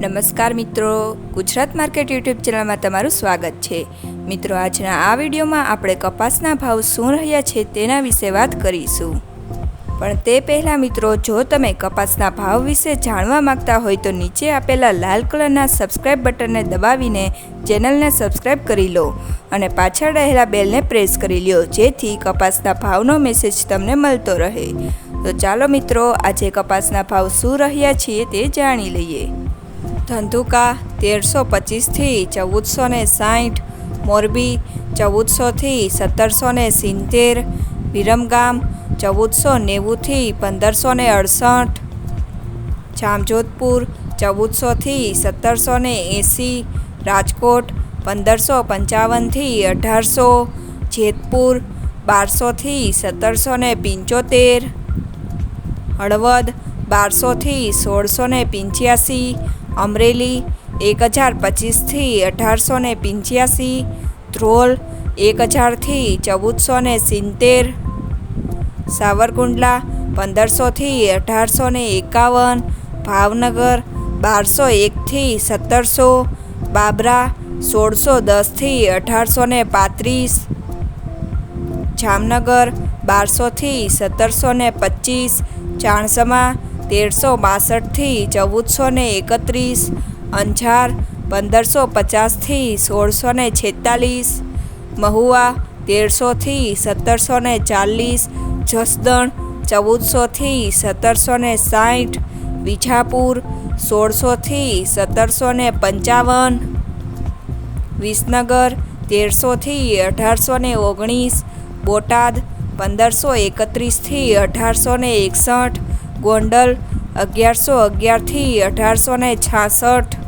નમસ્કાર મિત્રો, Gujarat market YouTube ચેનલમાં તમારું સ્વાગત છે। મિત્રો, આજના આ વિડીયોમાં આપણે કપાસના ભાવ શું રહ્યા છે તેના વિશે વાત કરીશું। પણ તે પહેલાં મિત્રો, જો તમે કપાસના ભાવ વિશે જાણવા માંગતા હોય તો નીચે આપેલા લાલ કલરના સબસ્ક્રાઇબ બટનને દબાવીને ચેનલને સબસ્ક્રાઇબ કરી લો અને પાછળ રહેલા બેલને પ્રેસ કરી લો, જેથી કપાસના ભાવનો મેસેજ તમને મળતો રહે। તો ચાલો મિત્રો, આજે કપાસના ભાવ શું રહ્યા છે તે જાણી લઈએ। ધંધુકા 1325 થી 1460, મોરબી 1400 થી 1770, વિરમગામ 1490 થી 1568, જામજોધપુર 1400 થી 1780, રાજકોટ 1555 થી 1800, જેતપુર 1200 થી 1775, હળવદ 1200 થી 1685, અમરેલી 1025 થી 1885, ધ્રોલ 1000 થી 1470, સાવરકુંડલા 1500 થી 1851, ભાવનગર 1201 થી 1700, બાબરા 1610 થી 1835, જામનગર 1200 થી 1725, ચાણસમા 1362 થી 1431, અંજાર 1550 થી 1646, મહુવા 1300 થી 1740, જસદણ 1400 થી 1760, વિજાપુર 1600 થી 1755, વિસનગર 1300 થી 1819, બોટાદ 1531 થી 1861, ગોંડલ 1111 થી 1866,